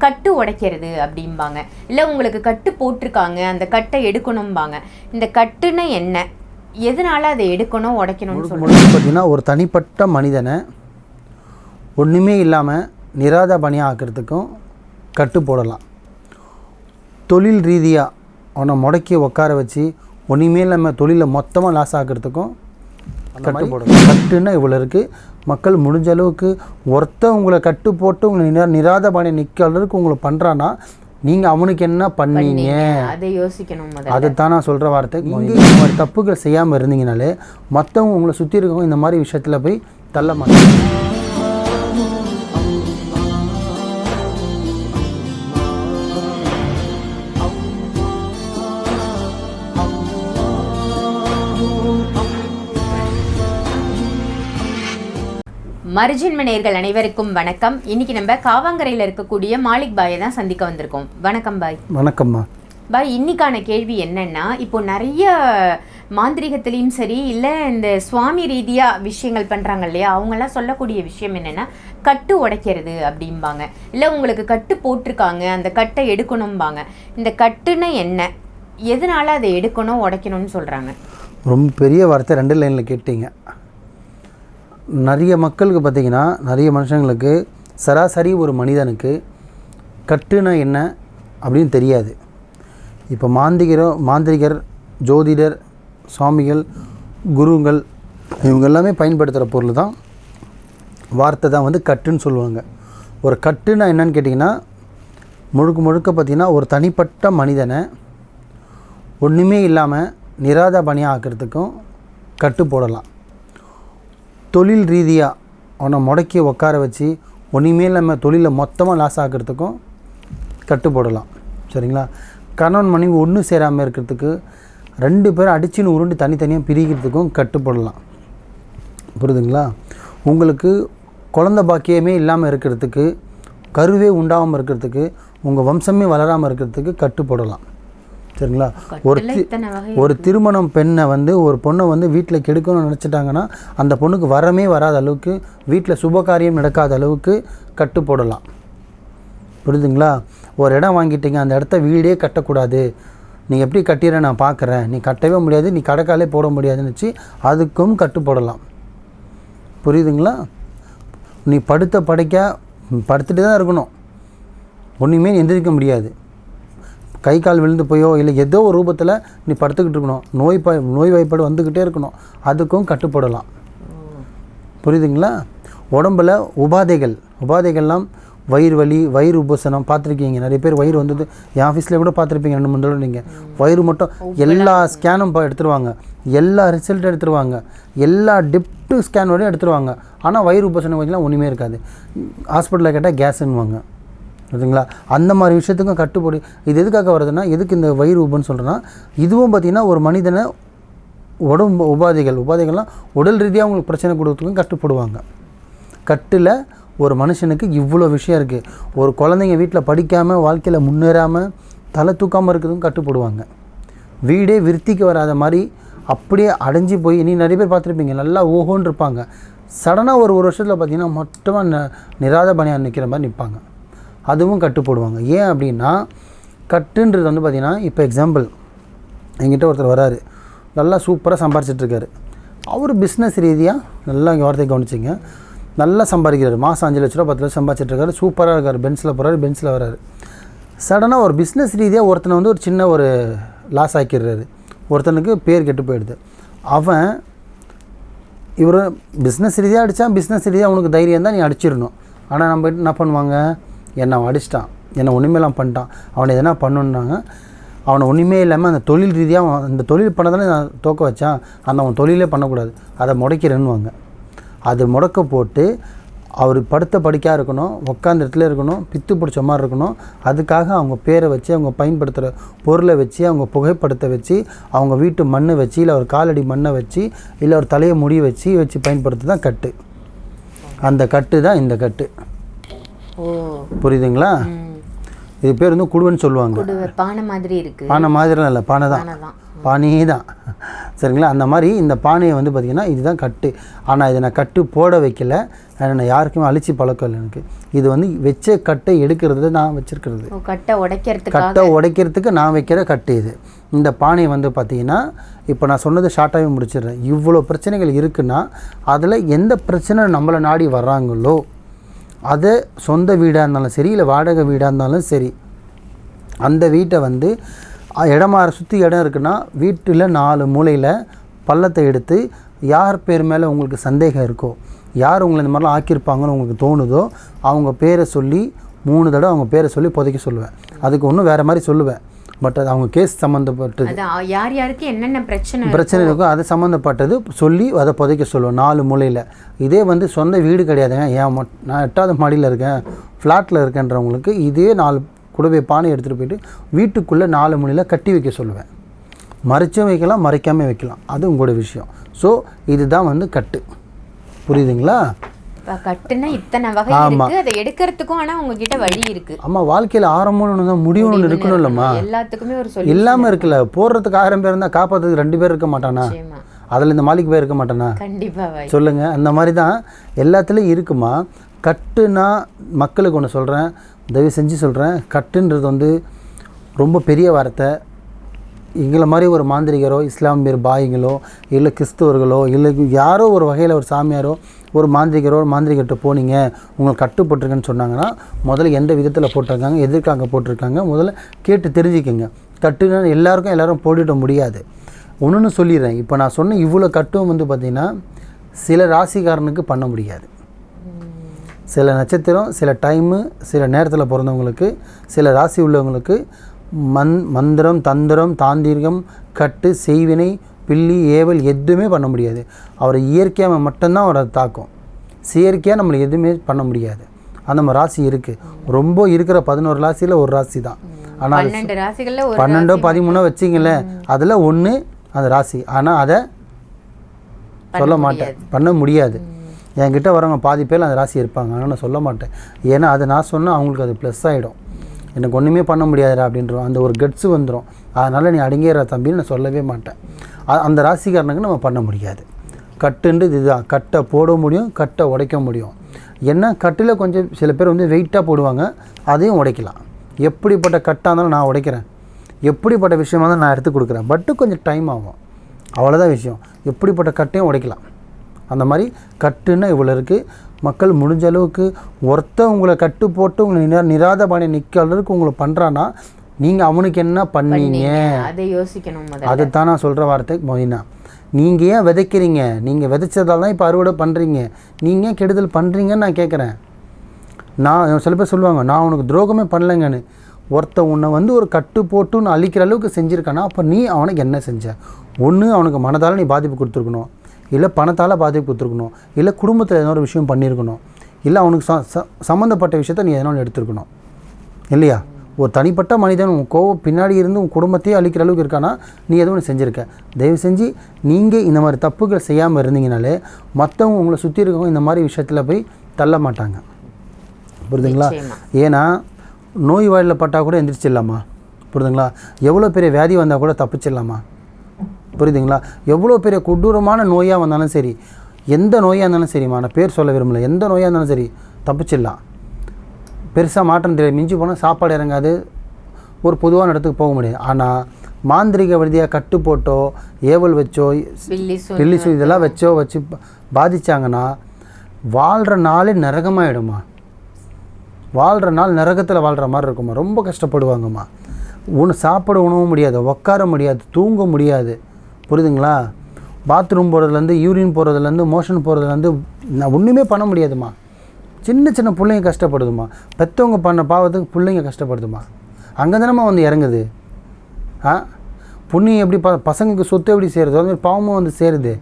கட்டு உடைக்கிறது அப்படிம்பாங்க, இல்லை உங்களுக்கு கட்டு போட்டிருக்காங்க அந்த கட்டை எடுக்கணும்பாங்க. இந்த கட்டுன்னு என்ன, எதனால அதை எடுக்கணும் உடைக்கணும்னு சொல்லுவாங்க? பார்த்தீங்கன்னா ஒரு தனிப்பட்ட மனிதனை ஒன்றுமே இல்லாமல் நிராதபணியாக ஆக்கிறதுக்கும் கட்டு போடலாம். தொழில் ரீதியாக அவனை முடக்கி உட்கார வச்சு ஒன்றுமே இல்லாமல் தொழிலை மொத்தமாக லாஸ் ஆக்கிறதுக்கும் கட்டு போடலாம். கட்டுன்னா இவ்வளோ இருக்குது. மக்கள் முடிஞ்ச அளவுக்கு உங்களை கட்டு போட்டு உங்களை நிராதபணி நிற்க அளவுக்கு உங்களை பண்ணுறான்னா நீங்கள் அவனுக்கு என்ன பண்ணீங்க அதை யோசிக்கணும். அதுதான் நான் சொல்கிற வார்த்தை. நீங்கள் இந்த மாதிரி தப்புகள் செய்யாமல் இருந்தீங்கனாலே மற்றவங்க உங்களை சுற்றி இருக்கவங்க இந்த மாதிரி விஷயத்தில் போய் தள்ள மாட்டாங்க. மர்ஜின்ம நேயர்கள் அனைவருக்கும் வணக்கம். இன்னைக்கு நம்ம காவாங்கரையில் இருக்கக்கூடிய மாலிக் பாயை தான் சந்திக்க வந்திருக்கோம். வணக்கம் பாய். வணக்கம்மா பாய். இன்னைக்கான கேள்வி என்னன்னா, இப்போ நிறைய மாந்திரிகத்திலையும் சரி இல்லை இந்த சுவாமி ரீதியாக விஷயங்கள் பண்ணுறாங்க இல்லையா, அவங்கெல்லாம் சொல்லக்கூடிய விஷயம் என்னென்னா கட்டு உடைக்கிறது அப்படிம்பாங்க, இல்லை உங்களுக்கு கட்டு போட்டிருக்காங்க அந்த கட்டை எடுக்கணும்பாங்க. இந்த கட்டுன்னு என்ன, எதனால அதை எடுக்கணும் உடைக்கணும்னு சொல்கிறாங்க? ரொம்ப பெரிய வார்த்தை 2 லைனில் கேட்டீங்க. நிறைய மக்களுக்கு பார்த்திங்கன்னா, நிறைய மனுஷங்களுக்கு சராசரி ஒரு மனிதனுக்கு கட்டுனா என்ன அப்படின்னு தெரியாது. இப்போ மாந்திரிகர், ஜோதிடர், சுவாமிகள், குருங்கள் இவங்க எல்லாமே பயன்படுத்துகிற பொருள் தான் வார்த்தை தான் வந்து கட்டுன்னு சொல்லுவாங்க. ஒரு கட்டுனா என்னன்னு கேட்டிங்கன்னா, முழுக்க பார்த்திங்கன்னா ஒரு தனிப்பட்ட மனிதனை ஒன்றுமே இல்லாமல் நிராதபணியாக ஆக்கிறதுக்கும் கட்டு போடலாம். தொழில் ரீதியாக அவனை முடக்கி உட்கார வச்சு ஒன்றுமே இல்லாமல் தொழிலை மொத்தமாக லாஸ் ஆக்கிறதுக்கும் கட்டு போடலாம். சரிங்களா? கணவன் மனைவி ஒன்று சேராமல் இருக்கிறதுக்கு, 2 பேரும் அடிச்சுன்னு உருண்டு தனித்தனியாக பிரிக்கிறதுக்கும் கட்டு போடலாம். புரியுதுங்களா? உங்களுக்கு குழந்தை பாக்கியமே இல்லாமல் இருக்கிறதுக்கு, கருவே உண்டாகாமல் இருக்கிறதுக்கு, உங்கள் வம்சமே வளராமல் இருக்கிறதுக்கு கட்டு போடலாம். சரிங்களா? ஒரு திருமணம் பெண்ணை வந்து ஒரு பொண்ணை வந்து வீட்டில் கெடுக்கணும்னு நினச்சிட்டாங்கன்னா அந்த பொண்ணுக்கு வரமே வராத அளவுக்கு, வீட்டில் சுபகாரியம் நடக்காத அளவுக்கு கட்டு போடலாம். புரியுதுங்களா? ஒரு இடம் வாங்கிட்டீங்க, அந்த இடத்த வீடே கட்டக்கூடாது, நீ எப்படி கட்டிடுற நான் பார்க்குறேன், நீ கட்டவே முடியாது, நீ கடைக்காலே போட முடியாதுன்னு வச்சு அதுக்கும் கட்டு போடலாம். புரியுதுங்களா? நீ படுத்துட்டு தான் இருக்கணும், ஒன்றுமே எந்திரிக்க முடியாது, கை கால் விழுந்து போயோ இல்லை ஏதோ ஒரு ரூபத்தில் நீ படுத்துக்கிட்டு இருக்கணும், நோய் வாய்ப்பாடு வந்துக்கிட்டே இருக்கணும், அதுக்கும் கட்டுப்படலாம். புரியுதுங்களா? உடம்பில் உபாதைகள்லாம் வயிறு வலி, வயிறு உபசனம் பார்த்துருக்கீங்க. நிறைய பேர் வயிறு வந்தது என் ஆஃபீஸில் கூட பார்த்துருப்பீங்க 2-3 தடவை. நீங்கள் வயிறு மட்டும் எல்லா ஸ்கேனும் எடுத்துருவாங்க, எல்லா ரிசல்ட்டும் எடுத்துருவாங்க, எல்லா டிப்டு ஸ்கேனோடையும் எடுத்துருவாங்க. ஆனால் வயிறு உபசனம் வச்சுலாம் ஒன்றுமே இருக்காது. ஹாஸ்பிட்டலில் கேட்டால் கேஸுன்னுவாங்க. சரிங்களா? அந்த மாதிரி விஷயத்துக்கும் கட்டுப்படி. இது எதுக்காக வருதுன்னா, எதுக்கு இந்த வயிறு உபன்னு சொல்கிறேன்னா, இதுவும் பார்த்திங்கன்னா ஒரு மனிதனை உடம்பு உபாதைகள்லாம் உடல் ரீதியாக அவங்களுக்கு பிரச்சனை கொடுக்கறதுக்கும் கட்டுப்படுவாங்க. கட்டில் ஒரு மனுஷனுக்கு இவ்வளோ விஷயம் இருக்குது. ஒரு குழந்தைங்க வீட்டில் படிக்காமல் வாழ்க்கையில் முன்னேறாமல் தலை தூக்காமல் இருக்கிறதுக்கும் கட்டுப்படுவாங்க. வீடே விருத்திக்கு வராத மாதிரி அப்படியே அடைஞ்சி போய், நீ நிறைய பேர் பார்த்துருப்பீங்க, நல்லா ஓஹோன்னு இருப்பாங்க, சடனாக ஒரு வருஷத்தில் பார்த்திங்கன்னா மொத்தமாக நிராதபணியாக நிற்கிற மாதிரி நிற்பாங்க. அதுவும் கட்டு போடுவாங்க. ஏன் அப்படின்னா, கட்டுன்றது வந்து பார்த்திங்கன்னா, இப்போ எக்ஸாம்பிள் என்கிட்ட ஒருத்தர் வராரு, நல்லா சூப்பராக சம்பாரிச்சிட்ருக்காரு. அவர் பிஸ்னஸ் ரீதியாக நல்லா இங்கே வார்த்தை கவனிச்சிங்க, நல்லா சம்பாதிக்கிறார். மாதம் 5 லட்ச ரூபா 10 லட்சம் சம்பாதிச்சிட்ருக்காரு, சூப்பராக இருக்கார், பென்ஸில் வராரு. சடனாக ஒரு பிஸ்னஸ் ரீதியாக ஒருத்தனை வந்து ஒரு சின்ன ஒரு லாஸ் ஆக்கிடுறாரு, ஒருத்தனுக்கு பேர் கெட்டு போயிடுது. அவன் இவர் பிஸ்னஸ் ரீதியாக அடித்தான், பிஸ்னஸ் ரீதியாக அவனுக்கு தைரியம் தான், நீ அடிச்சிடணும். ஆனால் நம்ம என்ன பண்ணுவாங்க, என்னை அவன் அடிச்சிட்டான், என்னை ஒன்றுமேலாம் பண்ணிட்டான், அவனை எதனா பண்ணுன்னாங்க. அவனை ஒன்றுமே இல்லாமல் அந்த தொழில் ரீதியாக அந்த தொழில் பண்ணதானே நான் தோக்க வச்சான், அந்த அவன் தொழிலே பண்ணக்கூடாது, அதை முடைக்கிறேன்னுவாங்க. அது முடக்க போட்டு அவர் படிக்காக இருக்கணும், உட்காந்த இடத்துல இருக்கணும், பித்து பிடிச்ச மாதிரி இருக்கணும். அதுக்காக அவங்க பேரை வச்சு, அவங்க பயன்படுத்துகிற பொருளை வச்சு, அவங்க புகைப்படத்தை வச்சு, அவங்க வீட்டு மண்ணை வச்சு, இல்லை ஒரு காலடி மண்ணை வச்சு, இல்லை ஒரு தலையை முடி வச்சு பயன்படுத்து தான் கட்டு. அந்த கட்டு தான் இந்த கட்டு. புரியுதுங்களா? இது பேர் வந்து குடுவைன்னு சொல்லுவாங்க. பானை மாதிரி இருக்குது. பானை மாதிரிலாம் இல்லை, பானை தான். சரிங்களா? அந்த மாதிரி இந்த பானையை வந்து பார்த்திங்கன்னா இதுதான் கட்டு. ஆனால் இதை நான் கட்டு போட வைக்கல, நான் யாருக்குமே அழிச்சு பழக்கம் இல்லை எனக்கு. இது வந்து வச்ச கட்டை எடுக்கிறது நான் வச்சுருக்கிறது, கட்டை உடைக்கிறதுக்கு நான் வைக்கிற கட்டு இது. இந்த பானை வந்து பார்த்திங்கன்னா இப்போ நான் சொன்னது ஷார்ட்டாகவே முடிச்சிடுறேன். இவ்வளோ பிரச்சனைகள் இருக்குன்னா அதில் எந்த பிரச்சனை நம்மளை நாடி வர்றாங்களோ அதை சொந்த வீடாக இருந்தாலும் சரி இல்லை வாடகை வீடாக இருந்தாலும் சரி, அந்த வீட்டை வந்து இடமாற சுற்றி இடம் இருக்குன்னா வீட்டில் 4 மூலையில் பள்ளத்தை எடுத்து யார் பேர் மேலே உங்களுக்கு சந்தேகம் இருக்கோ, யார் உங்களை இந்த மாதிரிலாம் ஆக்கியிருப்பாங்கன்னு உங்களுக்கு தோணுதோ அவங்க பேரை சொல்லி 3 தடவை அவங்க பேரை சொல்லி புதைக்க சொல்லுவேன். அதுக்கு ஒன்றும் வேறு மாதிரி சொல்லுவேன், பட் அது அவங்க கேஸ் சம்மந்தப்பட்டது, யார் யாருக்கு என்னென்ன பிரச்சனை இருக்கோ அது சம்மந்தப்பட்டது சொல்லி அதை புதைக்க சொல்லுவேன் 4 மூலையில். இதே வந்து சொந்த வீடு கிடையாதுங்க, நான் 8வது மாடியில் இருக்கேன், ஃப்ளாட்டில் இருக்கேன்றவங்களுக்கு இதே 4 கூடவே பானை எடுத்துகிட்டு போயிட்டு வீட்டுக்குள்ளே 4 மூலையில் கட்டி வைக்க சொல்லுவேன். மறைச்சும் வைக்கலாம், மறைக்காமல் வைக்கலாம், அது உங்களோட விஷயம். ஸோ இதுதான் வந்து கட்டு, புரியுதுங்களா? கட்டுனா இத்தனை வகை இருக்கு, அதை எடுக்கிறதுக்கும் ஆனால் உங்ககிட்ட வழி இருக்கு. ஆமாம், வாழ்க்கையில் ஆரம்பம்னு ஒன்று தான், முடிவுன்னு ஒன்று இருக்கணும் இல்லைம்மா? எல்லாத்துக்குமே ஒரு சொல்லி இல்லாமல் இருக்குல்ல. போடுறதுக்கு 1000 பேர் இருந்தால் காப்பாற்றுறதுக்கு 2 பேர் இருக்க மாட்டானா? அதில் இந்த மாலிக்கு பேர் இருக்க மாட்டானா? கண்டிப்பாக சொல்லுங்கள். அந்த மாதிரி தான் எல்லாத்துலேயும் இருக்குமா. கட்டுனா மக்களுக்கு ஒன்று சொல்கிறேன், தயவு செஞ்சு சொல்கிறேன், கட்டுன்றது வந்து ரொம்ப பெரிய வார்த்தை. எங்களை மாதிரி ஒரு மாந்திரிகரோ இஸ்லாமியர் பாய்களோ இல்லை கிறிஸ்தவர்களோ இல்லை யாரோ ஒரு வகையில் ஒரு சாமியாரோ ஒரு மாந்திரிகரோ ஒரு மாந்திரிகர்கிட்ட போனீங்க உங்களுக்கு கட்டுப்பட்டுருக்குன்னு சொன்னாங்கன்னா முதல்ல எந்த விதத்தில் போட்டிருக்காங்க, எதற்காக போட்டிருக்காங்க, முதல்ல கேட்டு தெரிஞ்சுக்கோங்க. கட்டுனா எல்லாரும் போட்டுட முடியாது. ஒன்றுன்னு சொல்லிடுறேன், இப்போ நான் சொன்ன இவ்வளோ கட்டும் வந்து பார்த்திங்கன்னா சில ராசிக்காரனுக்கு பண்ண முடியாது. சில நட்சத்திரம், சில டைமு, சில நேரத்தில் பிறந்தவங்களுக்கு, சில ராசி உள்ளவங்களுக்கு மந்திரம், தந்திரம், தாந்திரிகம், கட்டு, செய்வினை, பில்லி, ஏவல் எதுவுமே பண்ண முடியாது. அவரை இயற்கையாக மட்டும்தான் அவரை தாக்கும். செயற்கையாக நம்மளை எதுவுமே பண்ண முடியாது. அந்த மாதிரி ராசி இருக்குது. ரொம்ப இருக்கிற 11 ராசியில் ஒரு ராசி தான். ஆனால் 12 13 வச்சிங்களேன், அதில் ஒன்று அந்த ராசி. ஆனால் அதை சொல்ல மாட்டேன், பண்ண முடியாது. என்கிட்ட வரவங்க பாதி பேர் அந்த ராசி இருப்பாங்க, ஆனால் நான் சொல்ல மாட்டேன். ஏன்னா அதை நான் சொன்னால் அவங்களுக்கு அது ப்ளஸ் ஆகிடும். எனக்கு ஒன்றுமே பண்ண முடியாதுடா அப்படின்றோம், அந்த ஒரு கட்ஸு வந்துடும். அதனால் நீ அடங்கிற தம்பின்னு நான் சொல்லவே மாட்டேன். அந்த ராசிக்காரனுக்கு நம்ம பண்ண முடியாது. கட்டுன்றது இதுதான். கட்டை போட முடியும், கட்டை உடைக்க முடியும். ஏன்னா கட்டில் கொஞ்சம் சில பேர் வந்து வெயிட்டாக போடுவாங்க, அதையும் உடைக்கலாம். எப்படிப்பட்ட கட்டாக இருந்தாலும் நான் உடைக்கிறேன், எப்படிப்பட்ட விஷயமாக இருந்தாலும் நான் எடுத்து கொடுக்குறேன். பட்டு கொஞ்சம் டைம் ஆகும், அவ்வளோதான் விஷயம். எப்படிப்பட்ட கட்டையும் உடைக்கலாம். அந்த மாதிரி கட்டுன்னா இவ்வளோ இருக்குது. மக்கள் முடிஞ்ச அளவுக்கு உங்களை கட்டு போட்டு உங்களை நிராதபாணி நிற்க அளவுக்கு உங்களை பண்ணுறான்னா நீங்கள் அவனுக்கு என்ன பண்ணீங்க அதை யோசிக்கணும். அதுதான் நான் சொல்கிற வார்த்தை மொயினா. நீங்கள் ஏன் விதைக்கிறீங்க? நீங்கள் விதைச்சதால தான் இப்போ அறுவடை பண்ணுறீங்க. நீங்கள் ஏன் கெடுதல் பண்ணுறீங்கன்னு நான் கேட்குறேன். நான் சில பேர் சொல்லுவாங்க நான் உனக்கு துரோகமே பண்ணலைங்கன்னு. உன்னை வந்து ஒரு கட்டு போட்டு நான் அழிக்கிற அளவுக்கு செஞ்சுருக்கானா, அப்போ நீ அவனுக்கு என்ன செஞ்ச? ஒன்று அவனுக்கு மனதால் நீ பாதிப்பு கொடுத்துருக்கணும், இல்லை பணத்தால் பாதிப்பு கொடுத்துருக்கணும், இல்லை குடும்பத்தில் எதனா ஒரு விஷயம் பண்ணியிருக்கணும், இல்லை அவனுக்கு சம்மந்தப்பட்ட விஷயத்த நீ எதனா எடுத்துருக்கணும் இல்லையா? ஒரு தனிப்பட்ட மனிதன் உன் கோவம் பின்னாடி இருந்து உன் குடும்பத்தையே அழிக்கிற அளவுக்கு இருக்கானா, நீ எதுவும் ஒன்று செஞ்சுருக்க. தயவு செஞ்சு நீங்கள் இந்த மாதிரி தப்புகள் செய்யாமல் இருந்தீங்கனாலே மற்றவங்க உங்களை சுற்றி இருக்கவங்க இந்த மாதிரி விஷயத்தில் போய் தள்ள மாட்டாங்க. புரியுதுங்களா? ஏன்னா நோய் வாயிலில் பட்டால் கூட எந்திரிச்சிடலாமா? புரியுதுங்களா? எவ்வளோ பெரிய வியாதி வந்தால் கூட தப்பிச்சிடலாமா? புரியுதுங்களா? எவ்வளோ பெரிய கொடூரமான நோயாக வந்தாலும் சரி, எந்த நோயாக இருந்தாலும் சரிம்மா, நான் பேர் சொல்ல விரும்பல, எந்த நோயாக இருந்தாலும் சரி தப்பிச்சிடலாம். பெருசாக மாற்றம் தெரியாது. மிஞ்சி போனால் சாப்பாடு இறங்காது, ஒரு பொதுவான இடத்துக்கு போக முடியாது. ஆனால் மாந்திரிக வழியாக கட்டு போட்டோ ஏவல் வச்சோ பில்லி இதெல்லாம் வச்சு பாதித்தாங்கன்னா வாழ்கிற நாளே நரகமாகிடுமா. வாழ்கிற நாள் நரகத்தில் வாழ்கிற மாதிரி இருக்குமா. ரொம்ப கஷ்டப்படுவாங்கம்மா. சாப்பிட உணவும் முடியாது, உட்கார முடியாது, தூங்க முடியாது. புரியுதுங்களா? பாத்ரூம் போகிறதுலேருந்து, யூரின் போகிறதுலேருந்து, மோஷன் போகிறதுலேருந்து நான் ஒன்றுமே பண்ண முடியாதுமா. சின்ன சின்ன பிள்ளைங்க கஷ்டப்படுதுமா. பெற்றவங்க பண்ண பாவத்துக்கு பிள்ளைங்க கஷ்டப்படுதுமா. அங்கே தானம்மா வந்து இறங்குது. புண்ணியம் எப்படி பசங்களுக்கு சொத்து எப்படி சேருதோ அது மாதிரி பாவமும் வந்து சேருது.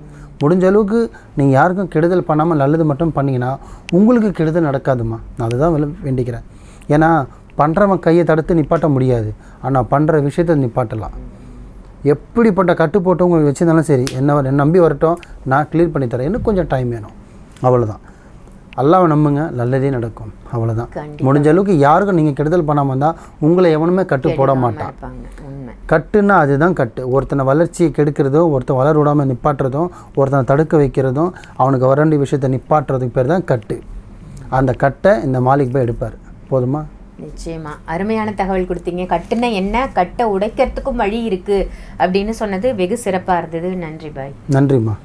முடிஞ்ச அளவுக்கு நீங்கள் யாருக்கும் கெடுதல் பண்ணாமல் நல்லது மட்டும் பண்ணிங்கன்னா உங்களுக்கு கெடுதல் நடக்காதுமா. நான் அதுதான் வேண்டிக்கிறேன். ஏன்னா பண்ணுறவன் கையை தடுத்து நிப்பாட்ட முடியாது, ஆனால் பண்ணுற விஷயத்தை நிப்பாட்டலாம். எப்படிப்பட்ட கட்டு போட்டு உங்களுக்கு வச்சுருந்தாலும் சரி, என்ன நம்பி வரட்டும், நான் கிளியர் பண்ணி தரேன், இன்னும் கொஞ்சம் டைம் வேணும், அவ்வளோதான். அல்லாஹ்வை நம்புங்க, நல்லதே நடக்கும். அவ்வளோதான். கண்டிப்பா. முடிஞ்ச அளவுக்கு யாருக்கும் நீங்கள் கெடுதல் பண்ணாமல் இருந்தால் உங்களை எவனுமே கட்டு போட மாட்டான். இருப்பாங்க. உண்மை. கட்டுன்னா அதுதான் கட்டு. ஒருத்தனை வளர்ச்சியை கெடுக்கிறதும், ஒருத்தன் வளர விடாமல் நிப்பாட்டுறதும், ஒருத்தனை தடுக்க வைக்கிறதும், அவனுக்கு வர வேண்டிய விஷயத்தை நிப்பாட்டுறதுக்கு பேர் தான் கட்டு. அந்த கட்டை இந்த மாலிக் போய் எடுப்பார். போதுமா? நிச்சயமா அருமையான தகவல் கொடுத்தீங்க. கட்டுனா என்ன, கட்டை உடைக்கிறதுக்கும் வழி இருக்கு அப்படின்னு சொன்னது வெகு சிறப்பாக இருந்தது. நன்றி பாய். நன்றிம்மா.